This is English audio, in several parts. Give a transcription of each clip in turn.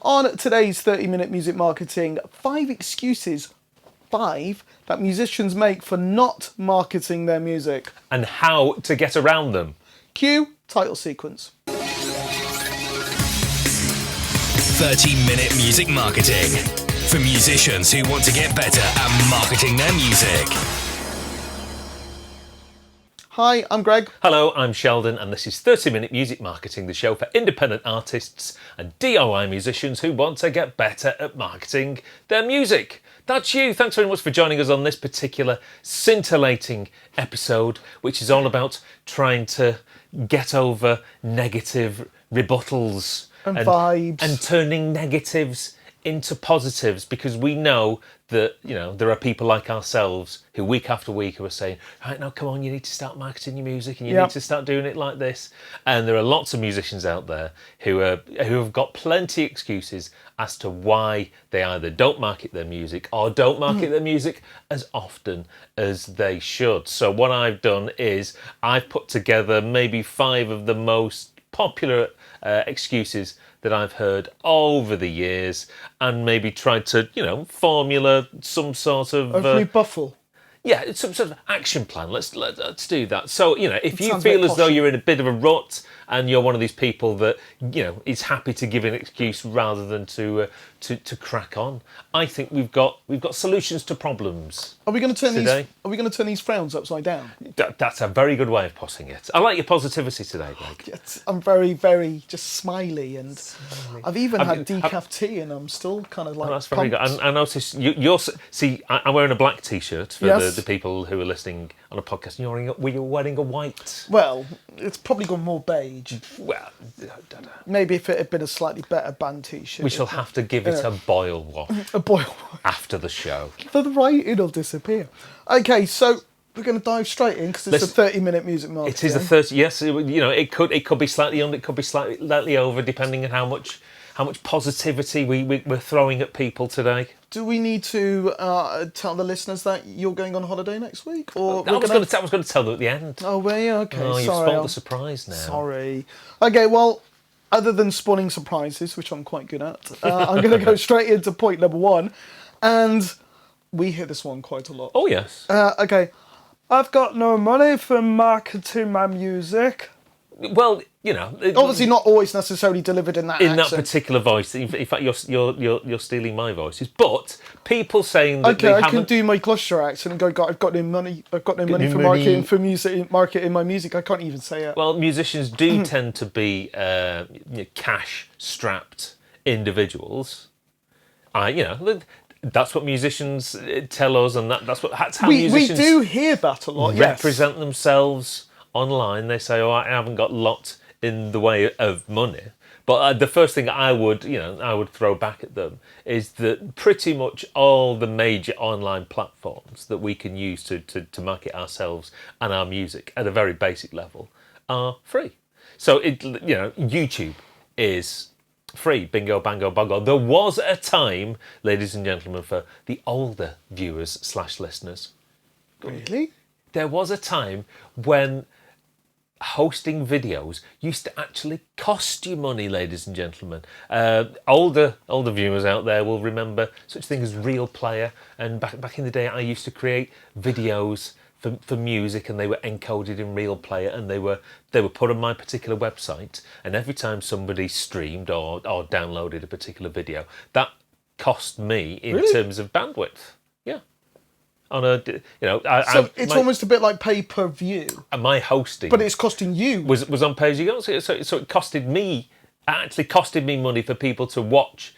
On today's 30-minute music marketing, 5 excuses, 5 that musicians make for not marketing their music. And how to get around them. Cue title sequence. 30-minute music marketing for musicians who want to get better at marketing their music. Hi, I'm Greg. Hello, I'm Sheldon, and this is 30-minute music marketing, the show for independent artists and DIY musicians who want to get better at marketing their music. That's you. Thanks very much for joining us on this particular scintillating episode, which is all about trying to get over negative rebuttals And vibes. and turning negatives into positives, because we know that, you know, there are people like ourselves who week after week who are saying, right, now come on, you need to start marketing your music and you need to start doing it like this. And there are lots of musicians out there who have got plenty of excuses as to why they either don't market their music or don't market their music as often as they should. So what I've done is I've put together maybe 5 of the most popular excuses that I've heard over the years, and maybe tried to, you know, formula some sort of rebuffal. Yeah, it's some sort of action plan. Let's do that. So, you know, if you sounds feel very as though poshy. you're in a bit of a rut and you're one of these people that, you know, is happy to give an excuse rather than to crack on, I think we've got solutions to problems. Are we going to turn Today? these? Are we going to turn these frowns upside down? That's a very good way of putting it. I like your positivity today, Greg. I'm very, very just smiley, and I've even had decaf tea, and I'm still kind of like. Oh, that's very good. pumped. I noticed you're. See, I'm wearing a black T-shirt for Yes. the people who are listening on a podcast. And you're wearing a white. Well, it's probably gone more beige. Well, Maybe if it had been a slightly better band T-shirt. we shall have to give it a boil wash a boil after the show. for the right. It'll disappear. Okay, so we're going to dive straight in because it's a 30-minute music marketing. It is a 30. Yes, you know, it could be slightly under, it could be slightly over, depending on how much positivity we're throwing at people today. Do we need to tell the listeners that you're going on holiday next week, or I was going to tell them at the end. Oh, well, yeah, okay. Oh, you've sorry. spoiled the surprise now. Sorry. Okay, well, other than spawning surprises, which I'm quite good at, I'm going to go straight into point number 1, and we hear this one quite a lot. Oh yes. Okay, I've got no money for marketing my music. Well, you know, Obviously, not always necessarily delivered in that in that accent. particular voice. In fact, you're stealing my voices. But people saying that Okay, they I can haven't. do my Gloucestershire accent and go, I've got no money. I've got no money no for money. marketing my music. I can't even say it. Well, musicians do tend to be cash-strapped individuals. You know, that's what musicians tell us, and that's how we musicians do hear that a lot. Yes. represent themselves online. They say, "Oh, I haven't got a lot in the way of money." But the first thing I would throw back at them is that pretty much all the major online platforms that we can use to market ourselves and our music at a very basic level are free. So YouTube is free. Bingo, bango, bongo. There was a time, ladies and gentlemen, for the older viewers / listeners. Really? There was a time when hosting videos used to actually cost you money, ladies and gentlemen. Older viewers out there will remember such thing as Real Player, and back in the day I used to create videos for music, and they were encoded in Real Player, and they were put on my particular website, and every time somebody streamed or downloaded a particular video, that cost me in terms of bandwidth. Yeah. On a, you know, It's almost a bit like pay-per-view, my hosting, but it's costing you. was on pay-as-you-go. So it costed me money for people to watch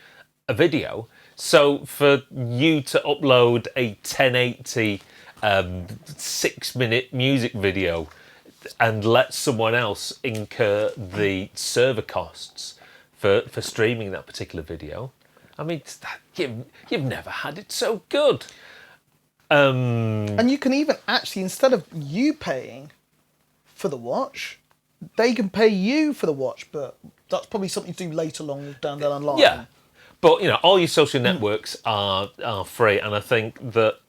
a video. So for you to upload a 1080 6-minute music video and let someone else incur the server costs for streaming that particular video, I mean, you've never had it so good. And you can even actually, instead of you paying for the watch, they can pay you for the watch, but that's probably something to do later on down the line. Yeah, but you know, all your social networks are free, and I think that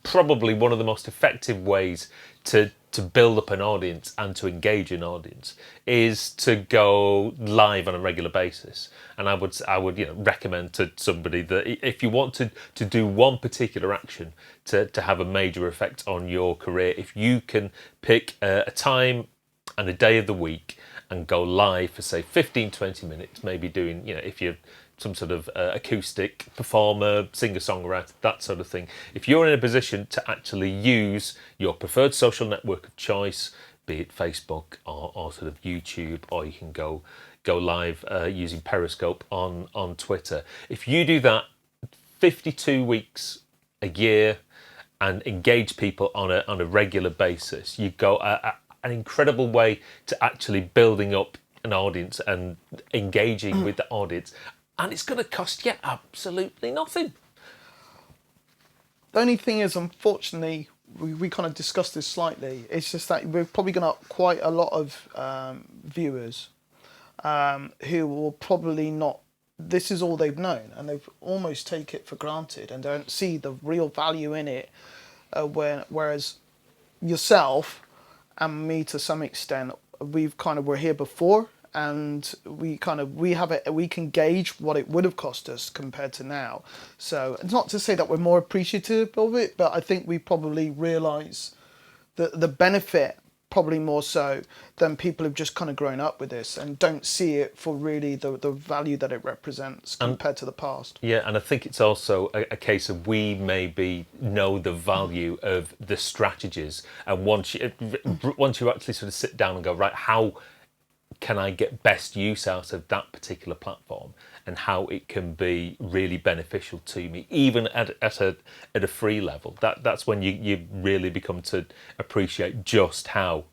probably one of the most effective ways to to build up an audience and to engage an audience is to go live on a regular basis. And I would recommend to somebody that if you want to do one particular action to have a major effect on your career, if you can pick a time and a day of the week and go live for say 15-20 minutes, maybe doing, if you're some sort of acoustic performer, singer-songwriter, that sort of thing. If you're in a position to actually use your preferred social network of choice, be it Facebook or sort of YouTube, or you can go live using Periscope on Twitter. If you do that 52 weeks a year and engage people on a regular basis, you go an incredible way to actually building up an audience and engaging with the audience. And it's going to cost you absolutely nothing. The only thing is, unfortunately, we kind of discussed this slightly. It's just that we're probably going to have quite a lot of viewers who will probably not. This is all they've known, and they've almost take it for granted and don't see the real value in it. Whereas yourself and me, to some extent, we're here before. And we can gauge what it would have cost us compared to now. So it's not to say that we're more appreciative of it, but I think we probably realise the benefit probably more so than people who've just kind of grown up with this and don't see it for really the value that it represents compared to the past. Yeah, and I think it's also a case of we maybe know the value of the strategies, and once you actually sort of sit down and go, right, how can I get best use out of that particular platform, and how it can be really beneficial to me, even at a free level. That's when you really become to appreciate just how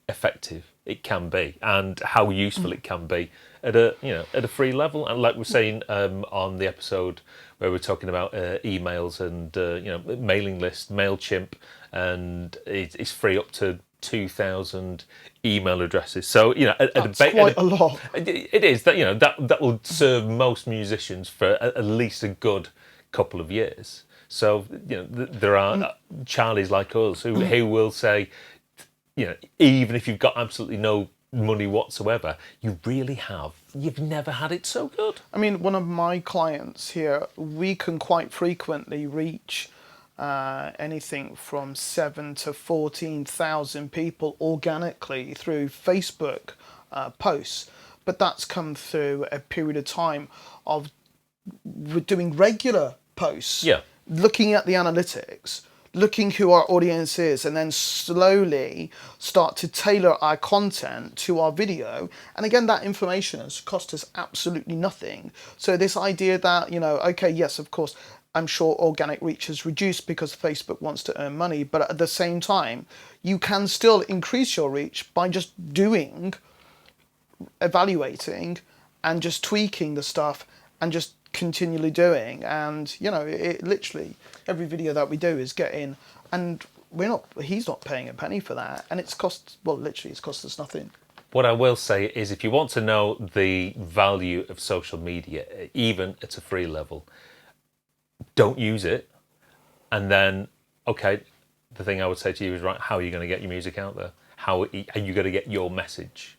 effective it can be and how useful it can be at a free level. And like we're saying on the episode where we're talking about emails and mailing list, MailChimp, and it's free up to 2,000 email addresses. So that's quite a lot. It is that will serve most musicians for at least a good couple of years. So there are Charlies like us who will say, even if you've got absolutely no money whatsoever, you've never had it so good. I mean, one of my clients here, we can quite frequently reach anything from 7,000 to 14,000 people organically through Facebook posts, but that's come through a period of time of doing regular posts, looking at the analytics, looking who our audience is, and then slowly start to tailor our content to our video. And again, that information has cost us absolutely nothing. So this idea that, okay, yes, of course, I'm sure organic reach has reduced because Facebook wants to earn money, but at the same time, you can still increase your reach by just evaluating, and just tweaking the stuff and just continually doing. And, it literally, every video that we do is getting, and he's not paying a penny for that. And it's cost us nothing. What I will say is, if you want to know the value of social media, even at a free level, don't use it. And then, okay, the thing I would say to you is, right, how are you going to get your music out there? How are you going to get your message?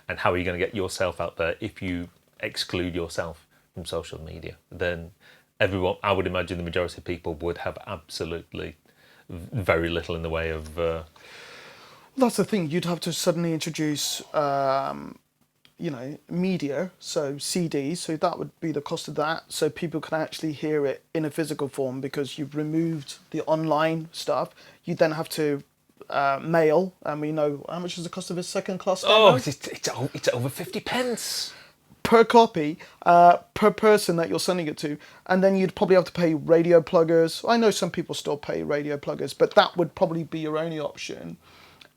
And how are you going to get yourself out there if you exclude yourself from social media? Then everyone, I would imagine the majority of people would have absolutely very little in the way of... That's the thing. You'd have to suddenly introduce... media, so CDs, so that would be the cost of that, so people can actually hear it in a physical form, because you've removed the online stuff. You then have to mail, and we know how much is the cost of a second class demo? It's over 50 pence per copy, per person that you're sending it to. And then you'd probably have to pay radio pluggers. I know some people still pay radio pluggers, but that would probably be your only option.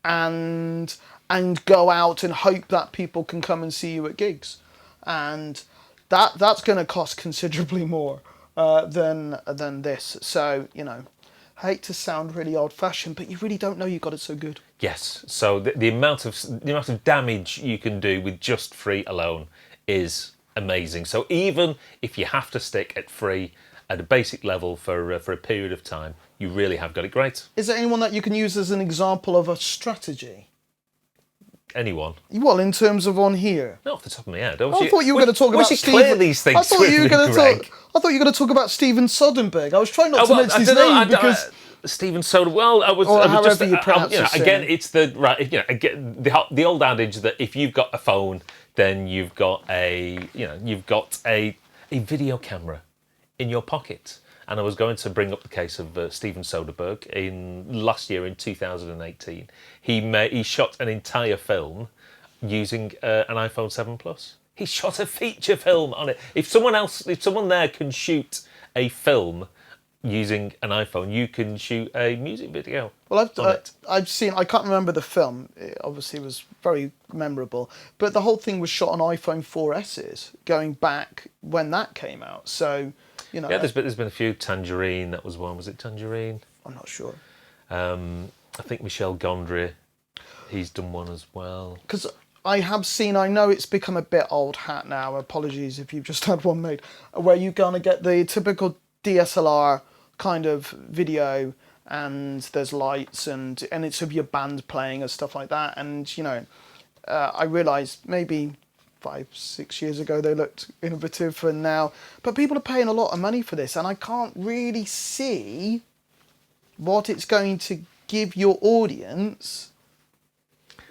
And go out and hope that people can come and see you at gigs, and that's going to cost considerably more than this. So I hate to sound really old-fashioned, but you really don't know you got it so good. Yes. So the amount of damage you can do with just free alone is amazing. So even if you have to stick at free, at a basic level for a period of time, you really have got it great. Is there anyone that you can use as an example of a strategy? Anyone? Well, in terms of on here. Not off the top of my head. I thought you were going to talk about clear these things. I thought you were going to I thought you were going to talk about Steven Soderbergh. I was trying not to mention his name because Steven Soderbergh. Well, I was however just you pronounce his again. name. It's the right. Again, the old adage that if you've got a phone, then you've got a video camera in your pocket. And I was going to bring up the case of Steven Soderbergh last year in 2018. He shot an entire film using an iPhone 7 Plus. He shot a feature film on it. If someone there can shoot a film using an iPhone, you can shoot a music video. Well, I've seen. I can't remember the film. It obviously was very memorable, but the whole thing was shot on iPhone 4S's, going back when that came out. So, Yeah, there's been a few. Tangerine, that was one. Was it Tangerine? I'm not sure. I think Michel Gondry, he's done one as well. Because I know it's become a bit old hat now. Apologies if you've just had one made, where you're gonna get the typical DSLR kind of video, and there's lights and it's of your band playing and stuff like that. And I realised maybe 5-6 years ago they looked innovative for now, but people are paying a lot of money for this, and I can't really see what it's going to give your audience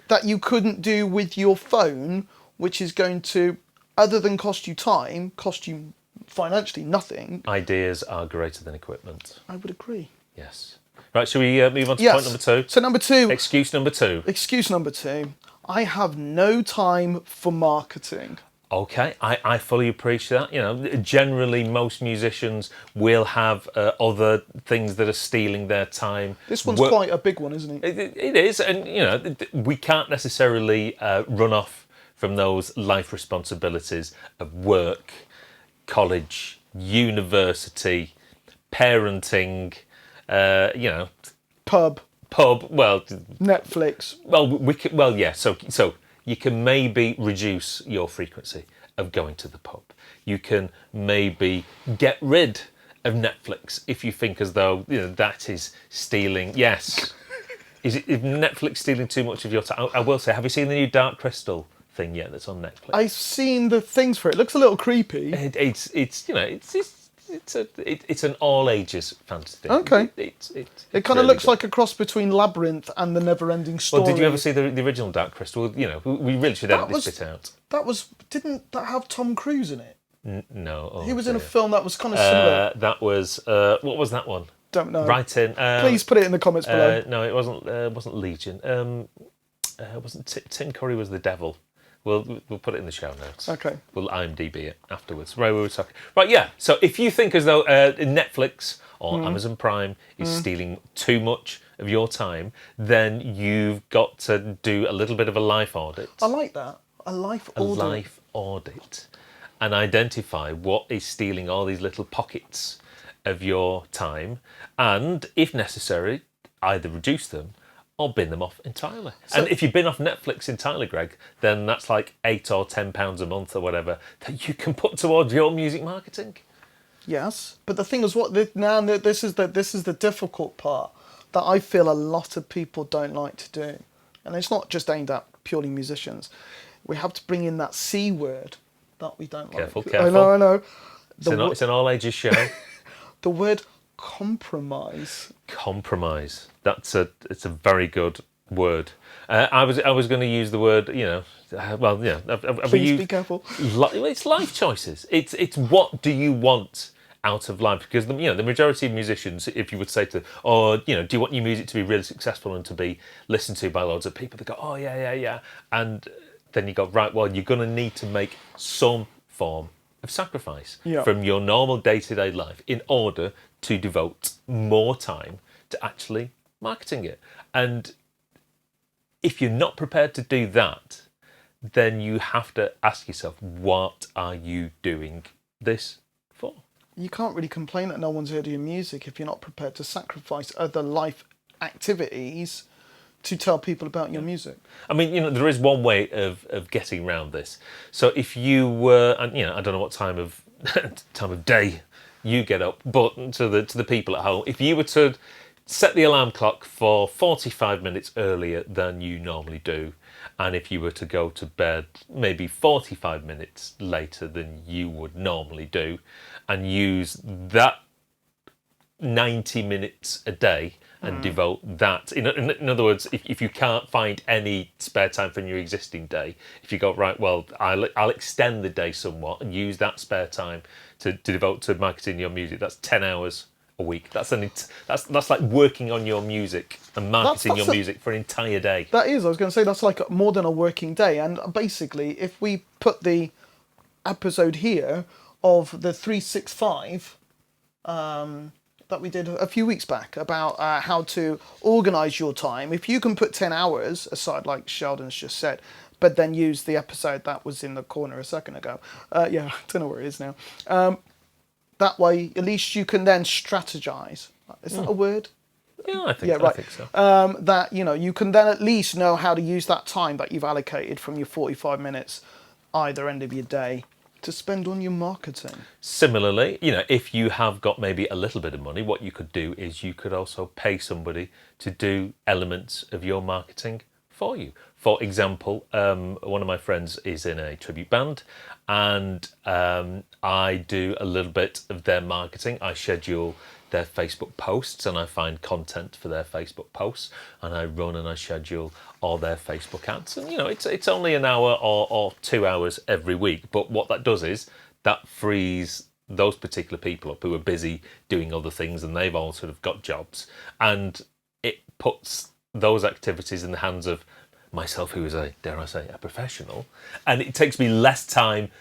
that you couldn't do with your phone, which is going to, other than cost you time, cost you financially nothing. Ideas are greater than equipment. I would agree. Yes. Right, shall we move on to point number 2? So number 2. Excuse number 2. Excuse number 2. I have no time for marketing. Okay, I fully appreciate that. Generally most musicians will have other things that are stealing their time. This one's quite a big one, isn't it? It is, and we can't necessarily run off from those life responsibilities of work, college, university, parenting, pub. Well, Netflix. Well, yeah. So you can maybe reduce your frequency of going to the pub. You can maybe get rid of Netflix if you think as though that is stealing. Yes. Is Netflix stealing too much of your time? I will say, have you seen the new Dark Crystal thing yet that's on Netflix? I've seen the things for it. It looks a little creepy. It's an all ages fantasy thing. Okay. It kind of really looks good. like a cross between Labyrinth and the Never-Ending Story. Well, did you ever see the original Dark Crystal? We really should edit this bit out. Didn't that have Tom Cruise in it? No. Oh, he was in a film that was kind of similar. That was what was that one? Don't know. Right in. Please put it in the comments below. No, it wasn't Legion. It wasn't Tim Curry was the devil. We'll put it in the show notes. Okay. We'll IMDb it afterwards. Right, we were talking. Right, yeah. So if you think as though Netflix or Amazon Prime is stealing too much of your time, then you've got to do a little bit of a life audit. I like that. A life audit. And identify what is stealing all these little pockets of your time, and if necessary, either reduce them or bin them off entirely. And if you bin off Netflix entirely, Greg, then that's like £8 or £10 a month or whatever that you can put towards your music marketing. Yes, but the thing is, this is the difficult part that I feel a lot of people don't like to do, and it's not just aimed at purely musicians. We have to bring in that C word that we don't like. Careful. I know. It's an all ages show. The word compromise. Compromise. It's a very good word. I was going to use the word. Please be careful. It's life choices. It's what do you want out of life? Because the majority of musicians, if you would say to, do you want your music to be really successful and to be listened to by loads of people? They go, oh yeah, and then you go, right. Well, you're going to need to make some form of sacrifice from your normal day-to-day life in order to devote more time to actually marketing it. And if you're not prepared to do that, then you have to ask yourself, what are you doing this for? You can't really complain that no one's heard of your music if you're not prepared to sacrifice other life activities to tell people about your music. I mean, there is one way of getting around this. So if you were, I don't know what time of day you get up. But to the people at home, if you were to set the alarm clock for 45 minutes earlier than you normally do, and if you were to go to bed maybe 45 minutes later than you would normally do, and use that 90 minutes a day and devote that. In other words, if you can't find any spare time from your existing day, if you go, right, well, I'll extend the day somewhat and use that spare time to devote to marketing your music, that's 10 hours a week. That's like working on your music and marketing your music for an entire day. That is, I was going to say, that's like more than a working day. And basically, if we put the episode here of the 365 that we did a few weeks back about how to organise your time, if you can put 10 hours aside, like Sheldon's just said, but then use the episode that was in the corner a second ago. Yeah, I don't know where it is now. That way, at least you can then strategise. Is that a word? Yeah, I think, yeah, right. I think so. That, you can then at least know how to use that time that you've allocated from your 45 minutes either end of your day to spend on your marketing. Similarly, if you have got maybe a little bit of money, what you could do is you could also pay somebody to do elements of your marketing for you. For example, one of my friends is in a tribute band, and I do a little bit of their marketing. I schedule their Facebook posts and I find content for their Facebook posts, and I run and I schedule all their Facebook ads. And it's only an hour or 2 hours every week, but what that does is that frees those particular people up who are busy doing other things, and they've all sort of got jobs, and it puts those activities in the hands of myself, who is a professional, and it takes me less time.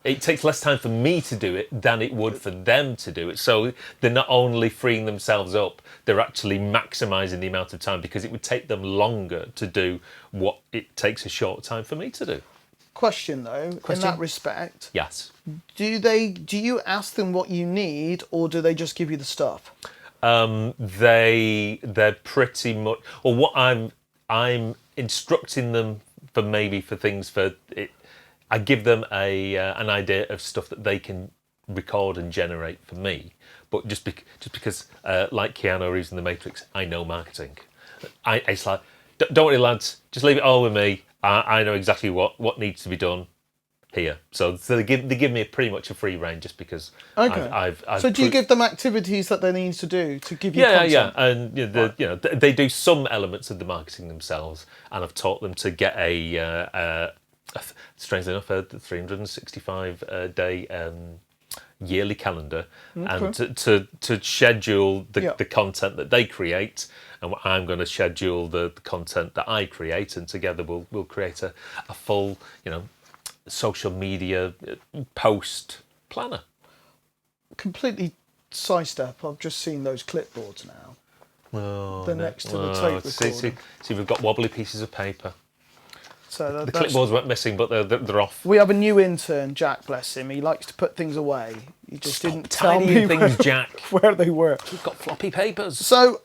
It takes less time for me to do it than it would for them to do it. So they're not only freeing themselves up, they're actually maximising the amount of time, because it would take them longer to do what it takes a short time for me to do. Question though, in that respect, Yes. do you ask them what you need, or do they just give you the stuff? They're pretty much, or what I'm instructing them for things for it. I give them an idea of stuff that they can record and generate for me, but just because, like Keanu Reeves in The Matrix, I know marketing. It's like, don't worry, lads, just leave it all with me. I know exactly what needs to be done here. So they give me pretty much a free rein, just because. Okay. I've so do you give them activities that they need to do to give you content? Yeah, and they do some elements of the marketing themselves, and I've taught them to get strangely enough, a 365 day yearly calendar, and to schedule the content that they create, and I'm going to schedule the content that I create, and together we'll create a full social media post planner. Completely sidestep. I've just seen those clipboards now. Oh, they're next to the tape recorder. See, we've got wobbly pieces of paper. So the clipboards weren't missing, but they're off. We have a new intern, Jack, bless him. He likes to put things away. He just didn't tell me things, Jack. Where they were. We've got floppy papers. So,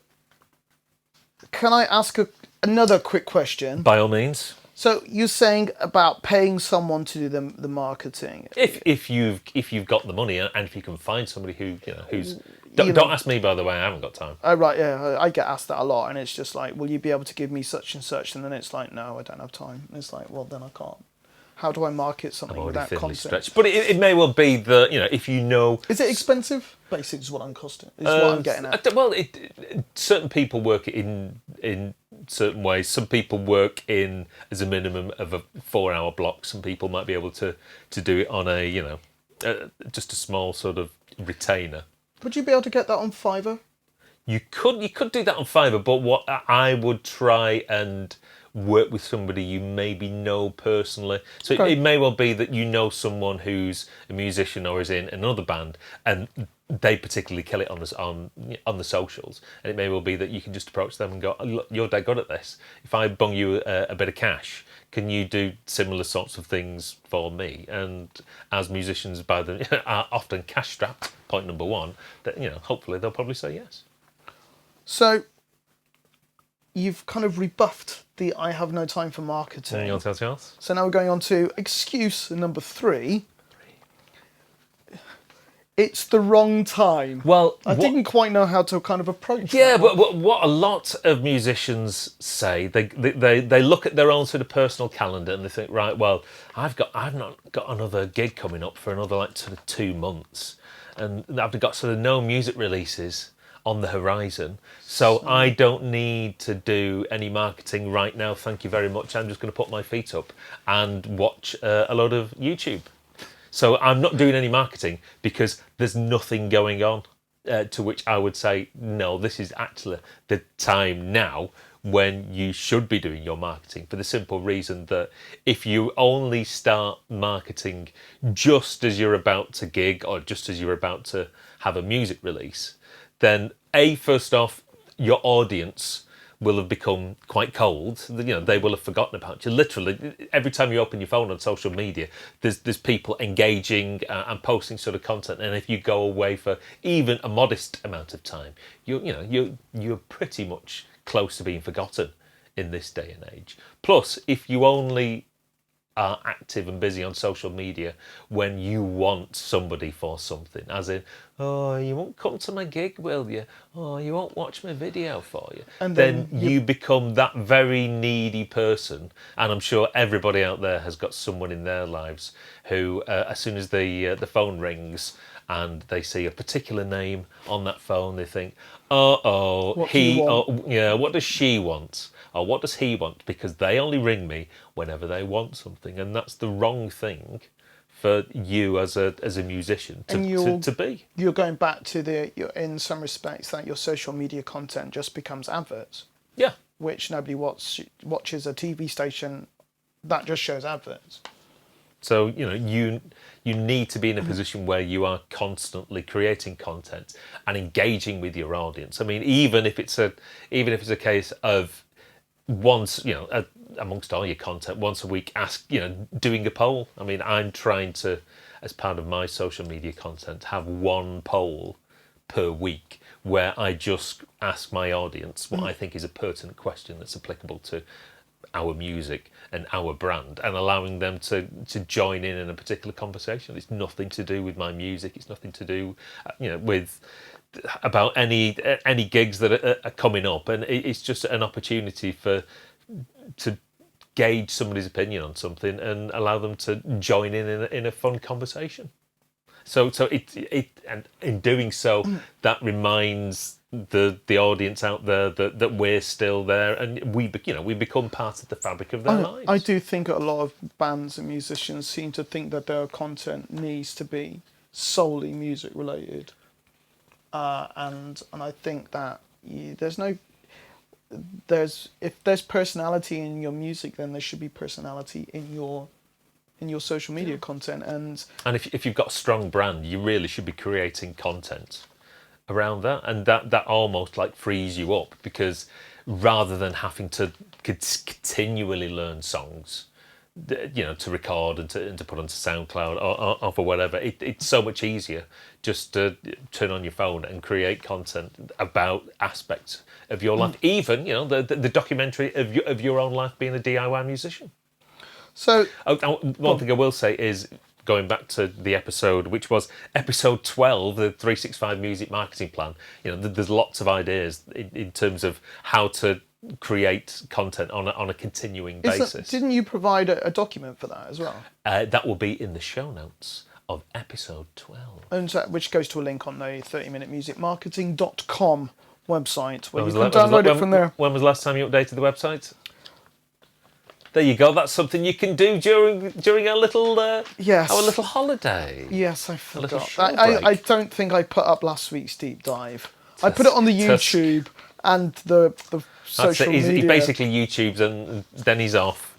can I ask another quick question? By all means. So you're saying about paying someone to do the marketing. If you've got the money, and if you can find somebody who's don't ask me, by the way, I haven't got time. Oh right, yeah, I get asked that a lot, and it's just like, will you be able to give me such and such? And then it's like, no, I don't have time. And it's like, well, then I can't. How do I market something without content? Stretched. But it may well be that if you know. Is it expensive? Basically, is what I'm costing. Is what I'm getting at. Well, certain people work in certain ways. Some people work in as a minimum of a 4-hour block. Some people might be able to do it on a just a small sort of retainer. Would you be able to get that on Fiverr? You could do that on Fiverr, but what I would try and work with somebody you maybe know personally. So it may well be that you know someone who's a musician or is in another band, and they particularly kill it on the socials, and it may well be that you can just approach them and go, look, you're dead good at this. If I bung you a bit of cash, can you do similar sorts of things for me? And as musicians are often cash strapped, point number one, that hopefully they'll probably say yes. So you've kind of rebuffed the I have no time for marketing. You want to tell us? So now we're going on to excuse number 3. it's the wrong time. Well, I didn't quite know how to kind of approach yeah, that. but what a lot of musicians say, they look at their own sort of personal calendar and they think, right, well, I've not got another gig coming up for another like sort of 2 months, and I've got sort of no music releases on the horizon, so I don't need to do any marketing right now. Thank you very much. I'm just going to put my feet up and watch a load of YouTube. So I'm not doing any marketing because there's nothing going on. To which I would say, no, this is actually the time now when you should be doing your marketing, for the simple reason that if you only start marketing just as you're about to gig or just as you're about to have a music release, then first off, your audience will have become quite cold. They will have forgotten about you. Literally, every time you open your phone on social media, there's people engaging and posting sort of content. And if you go away for even a modest amount of time, you're pretty much close to being forgotten in this day and age. Plus, if you only are active and busy on social media when you want somebody for something, as in, oh, you won't come to my gig, will you? Oh, you won't watch my video for you. And then you become that very needy person. And I'm sure everybody out there has got someone in their lives who, as soon as the phone rings and they see a particular name on that phone, they think, what does she want? Or what does he want? Because they only ring me whenever they want something, and that's the wrong thing for you as a musician to be. You're going back to in some respects, that your social media content just becomes adverts. Yeah. Which nobody watches a TV station that just shows adverts. So you need to be in a position where you are constantly creating content and engaging with your audience. I mean, even if it's a case of once, amongst all your content, once a week, doing a poll. I mean, I'm trying to, as part of my social media content, have one poll per week where I just ask my audience what I think is a pertinent question that's applicable to our music and our brand, and allowing them to join in a particular conversation. It's nothing to do with my music. It's nothing to do, with about any gigs that are coming up, and it's just an opportunity to gauge somebody's opinion on something and allow them to join in a fun conversation. So and in doing so, that reminds the audience out there that we're still there, and we become part of the fabric of their lives. I do think a lot of bands and musicians seem to think that their content needs to be solely music related. And I think that if there's personality in your music, then there should be personality in your social media content. And if you've got a strong brand, you really should be creating content around that, and that almost like frees you up, because rather than having to continually learn songs, to record and to put onto SoundCloud or for whatever, it's so much easier just to turn on your phone and create content about aspects of your life, even the documentary of your own life being a DIY musician. So one thing I will say is, going back to the episode, which was episode 12, the 365 Music Marketing Plan, there's lots of ideas in terms of how to create content on a continuing basis. Didn't you provide a document for that as well? That will be in the show notes of episode 12. And which goes to a link on the 30minutemusicmarketing.com website, where you can download it from there. When was the last time you updated the website? There you go. That's something you can do during our little our little holiday. Yes, I forgot. I don't think I put up last week's deep dive. I put it on the YouTube and the social media. He basically YouTubes and then he's off.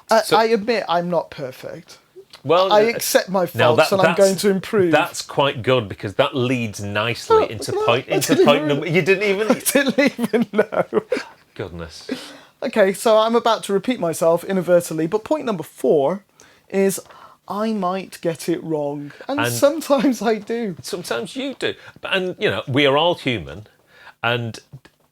I admit I'm not perfect. Well, I accept my faults and I'm going to improve. That's quite good, because that leads nicely into point number. You didn't even. I didn't even know. Goodness. Okay, so I'm about to repeat myself inadvertently, but point number 4 is I might get it wrong, and sometimes I do. Sometimes you do, and we are all human, and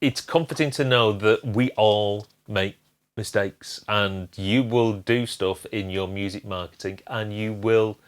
it's comforting to know that we all make mistakes, and you will do stuff in your music marketing, and you will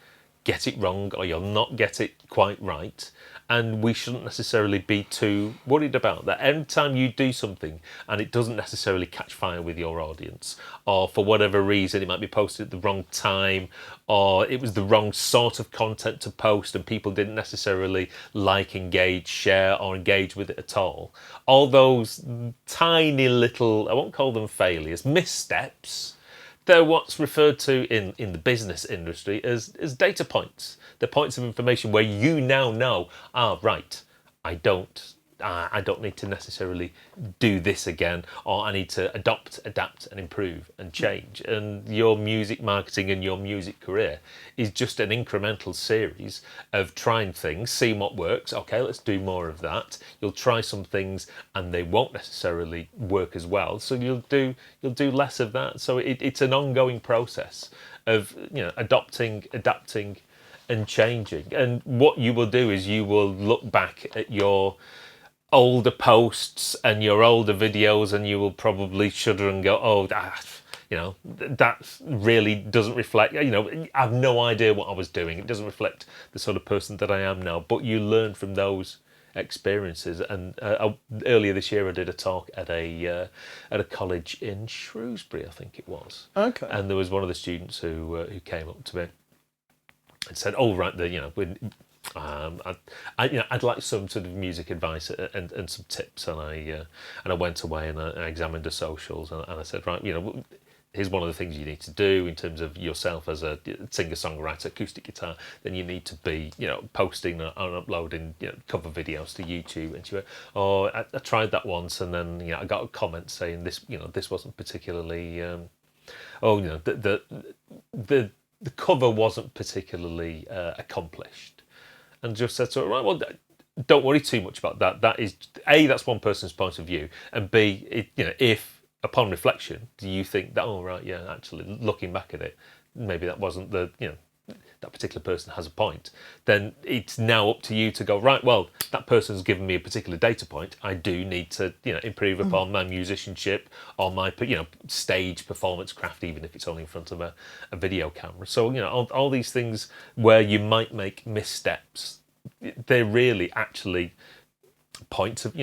get it wrong or you'll not get it quite right. And we shouldn't necessarily be too worried about that. Every time you do something and it doesn't necessarily catch fire with your audience, or for whatever reason it might be posted at the wrong time, or it was the wrong sort of content to post and people didn't necessarily like, engage, share, or engage with it at all those tiny little, I won't call them failures, missteps, they're what's referred to in the business industry as data points. They're points of information where you now know, right, I don't need to necessarily do this again, or I need to adopt, adapt and improve and change. And your music marketing and your music career is just an incremental series of trying things, seeing what works. Okay, let's do more of that. You'll try some things and they won't necessarily work as well, so you'll do less of that. So it's an ongoing process of adopting, adapting and changing. And what you will do is you will look back at your older posts and your older videos and you will probably shudder and go, that really doesn't reflect, I have no idea what I was doing. It doesn't reflect the sort of person that I am now. But you learn from those experiences. And earlier this year I did a talk at a college in Shrewsbury, I think it was. Okay. And there was one of the students who came up to me and said, "Oh, right, I'd like some sort of music advice and some tips." And I went away and I examined the socials and I said, right, here's one of the things you need to do in terms of yourself as a singer-songwriter, acoustic guitar. Then you need to be, posting and uploading cover videos to YouTube. And she went, "Oh, I tried that once, and then I got a comment saying this, this wasn't particularly, the cover wasn't particularly accomplished." And just said to her, right, well, don't worry too much about that. That is, A, that's one person's point of view, and B, if upon reflection, do you think that, oh, right, yeah, actually, looking back at it, maybe that wasn't that particular person has a point, then it's now up to you to go, right, well, that person's given me a particular data point. I do need to, improve upon my musicianship or my, stage performance craft, even if it's only in front of a video camera. So, all these things where you might make missteps, they're really actually points of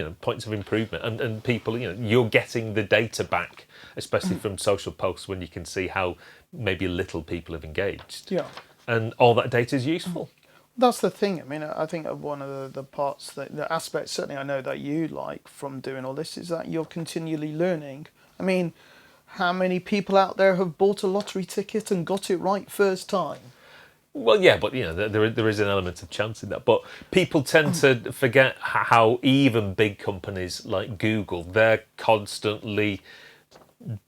improvement, and people, you're getting the data back, especially from social posts, when you can see how maybe little people have engaged. Yeah. And all that data is useful. That's the thing. I mean, I think one of the parts, the aspects, certainly I know that you like from doing all this, is that you're continually learning. I mean, how many people out there have bought a lottery ticket and got it right first time? Well, yeah, but there is an element of chance in that. But people tend to forget how even big companies like Google, they're constantly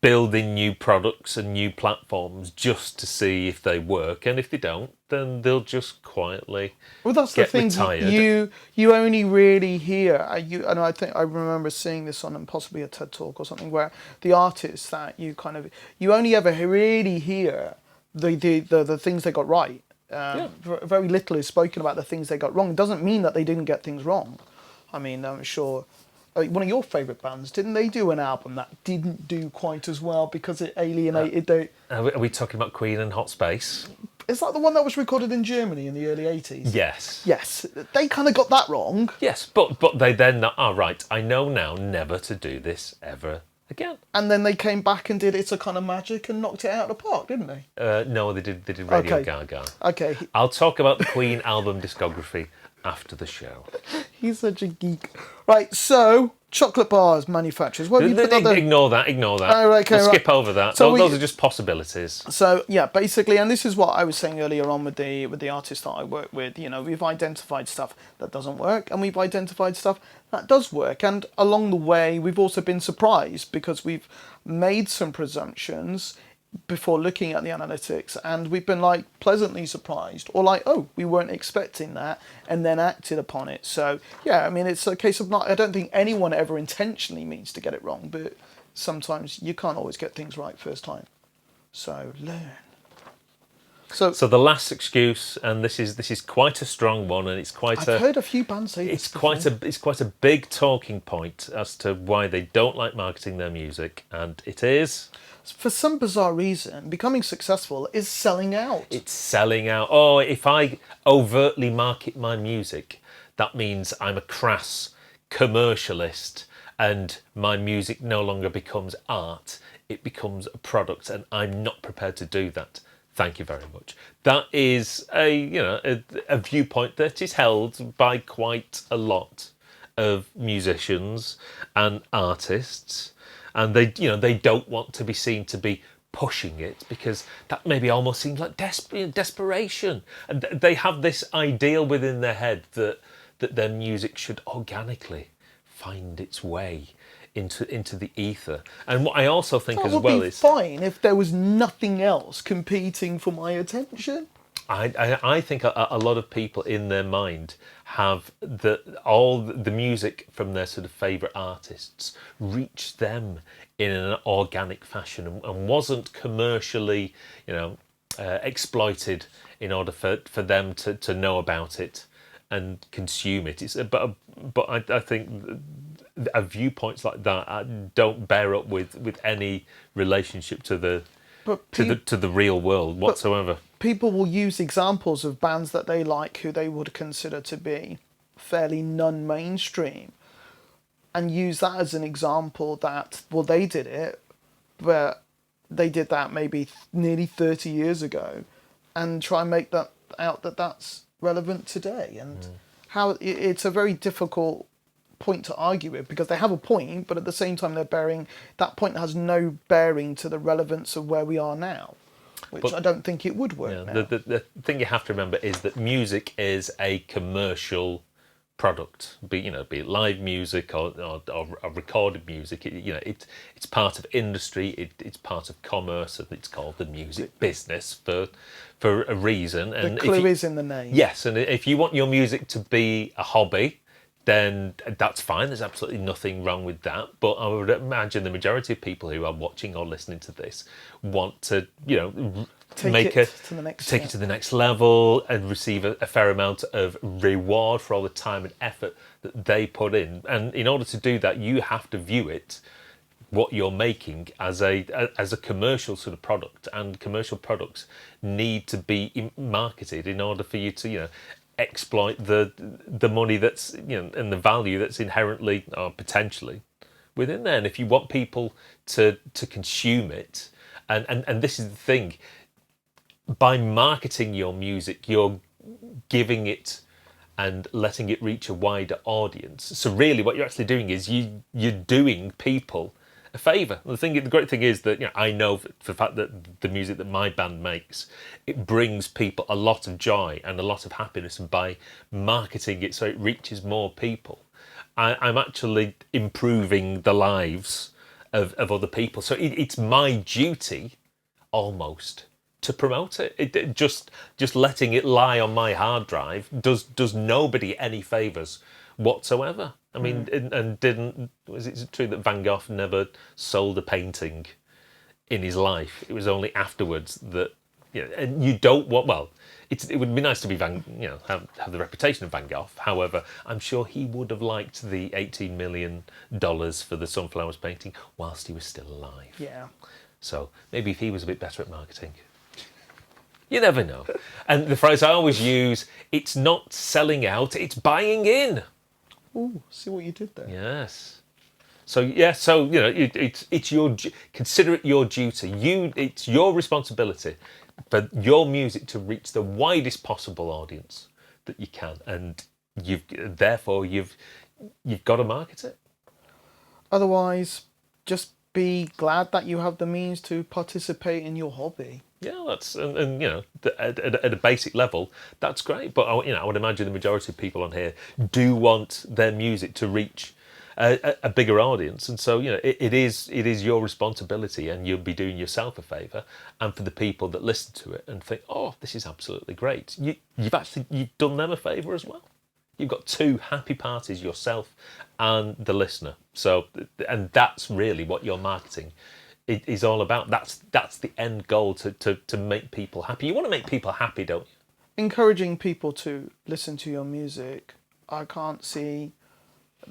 building new products and new platforms just to see if they work, and if they don't, then they'll just quietly that's get the thing. retired. You only really hear and I think I remember seeing this on possibly a TED talk or something, where the artists that you only ever really hear the things they got right. Very little is spoken about the things they got wrong. It doesn't mean that they didn't get things wrong. I mean, I'm sure one of your favourite bands, didn't they do an album that didn't do quite as well because it alienated Are we talking about Queen and Hot Space? Is that the one that was recorded in Germany in the early 80s? Yes. Yes. They kind of got that wrong. Yes, but they then, right, I know now never to do this ever again. And then they came back and did It's a Kind of Magic and knocked it out of the park, didn't they? No, they did Radio Gaga. Okay. I'll talk about the Queen album discography after the show. He's such a geek. Right, so chocolate bars manufacturers. What have you put on there? Ignore that. Oh, okay, we'll skip over that. So those are just possibilities. So yeah, basically, and this is what I was saying earlier on with the artists that I work with. We've identified stuff that doesn't work, and we've identified stuff that does work. And along the way, we've also been surprised because we've made some presumptions before looking at the analytics, and we've been pleasantly surprised, or oh, we weren't expecting that, and then acted upon it. So yeah, I mean, it's a case of I don't think anyone ever intentionally means to get it wrong, but sometimes you can't always get things right first time. So learn. So the last excuse, and this is quite a strong one, and it's quite I've heard a few bands say this before. it's quite a big talking point as to why they don't like marketing their music, and it is For some bizarre reason, becoming successful is selling out. it's selling out. Oh, if I overtly market my music, that means I'm a crass commercialist, and my music no longer becomes art. It becomes a product, and I'm not prepared to do that. Thank you very much. That is a viewpoint that is held by quite a lot of musicians and artists, and they don't want to be seen to be pushing it, because that maybe almost seems like desperation, and they have this ideal within their head that their music should organically find its way into the ether. And what I also think That as would well be is fine if there was nothing else competing for my attention. I think a lot of people in their mind have all the music from their sort of favourite artists reach them in an organic fashion, and wasn't commercially exploited in order for them to know about it and consume it. But I think viewpoints like that don't bear up with any relationship to the real world whatsoever. People will use examples of bands that they like who they would consider to be fairly non-mainstream, and use that as an example that, well, they did it, but they did that maybe nearly 30 years ago, and try and make that out that's relevant today. And how it's a very difficult point to argue with, because they have a point, but at the same time that point has no bearing to the relevance of where we are now, which I don't think it would work now. The thing you have to remember is that music is a commercial product, be it live music or recorded music. It's part of industry. It's part of commerce, and it's called the music business for a reason. And the clue is in the name. Yes, and if you want your music to be a hobby, then that's fine. There's absolutely nothing wrong with that. But I would imagine the majority of people who are watching or listening to this want to, take it to the next level and receive a fair amount of reward for all the time and effort that they put in. And in order to do that, you have to view it, what you're making, as a commercial sort of product, and commercial products need to be marketed in order for you to exploit the money that's and the value that's inherently or potentially within there. And if you want people to consume it, and this is the thing, by marketing your music, you're giving it and letting it reach a wider audience. So really what you're actually doing is you're doing people a favour. The great thing is that I know for the fact that the music that my band makes, it brings people a lot of joy and a lot of happiness, and by marketing it so it reaches more people, I'm actually improving the lives of other people. So it's my duty almost to promote it. It just letting it lie on my hard drive does nobody any favours whatsoever. I mean, was it true that Van Gogh never sold a painting in his life? It was only afterwards that, and you don't want, well, it would be nice to be have the reputation of Van Gogh. However, I'm sure he would have liked the $18 million for the Sunflowers painting whilst he was still alive. Yeah. So maybe if he was a bit better at marketing. You never know. And the phrase I always use, it's not selling out, it's buying in. Ooh, see what you did there. Yes. So it's your, consider it your duty. It's your responsibility for your music to reach the widest possible audience that you can, and you've got to market it. Otherwise, just be glad that you have the means to participate in your hobby. Yeah, that's and at a basic level, that's great. But I would imagine the majority of people on here do want their music to reach a bigger audience, and so it is your responsibility, and you'll be doing yourself a favour, and for the people that listen to it and think, oh, this is absolutely great, you've done them a favour as well. You've got two happy parties, yourself and the listener. So, and that's really what your marketing is all about. That's the end goal, to make people happy. You want to make people happy, don't you? Encouraging people to listen to your music, I can't see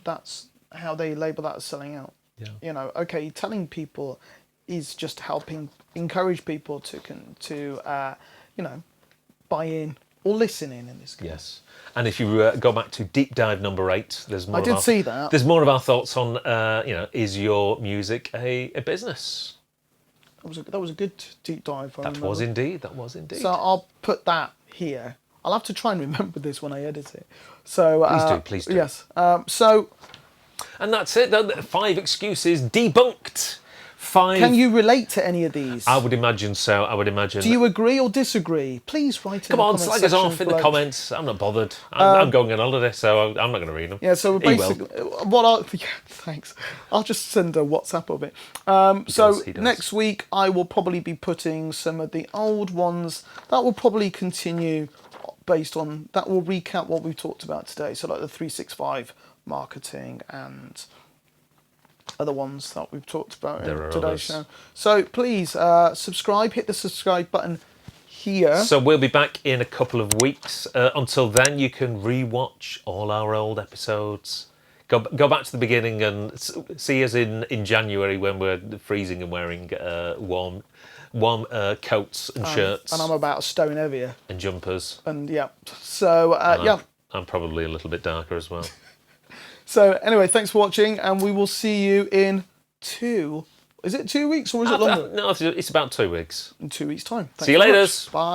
that's how they label that as selling out. Yeah. You know, okay, telling people is just helping encourage people to buy in or listen in this case. Yes. And if you go back to deep dive number 8, there's more. I did see that. There's more of our thoughts on, is your music a business? That was a good deep dive. That was indeed. So I'll put that here. I'll have to try and remember this when I edit it. So Please do. Yes. So And that's it. 5 excuses debunked. 5. can you relate to any of these? I would imagine so. I would imagine. Do you agree or disagree? Please write in Come the on, comment slag us section off in the below. comments. I'm not bothered. I'm going on holiday, so I'm not going to read them. Yeah, so He will. basically, thanks. I'll just send a WhatsApp of it. He does. Next week, I will probably be putting some of the old ones that will probably continue based on, that will recap what we've talked about today. So like the 365 marketing and other ones that we've talked about There in are today's others. show. So please subscribe, hit the subscribe button here. So we'll be back in a couple of weeks. Until then, you can re-watch all our old episodes. Go back to the beginning and see us in January when we're freezing and wearing warm coats and shirts And I'm about a stone heavier. and jumpers. And yeah, so And I'm probably a little bit darker as well. So anyway, thanks for watching, and we will see you in 2. Is it 2 weeks or is it longer? No, it's about 2 weeks. In 2 weeks' time. Thanks See you very later. much. Bye.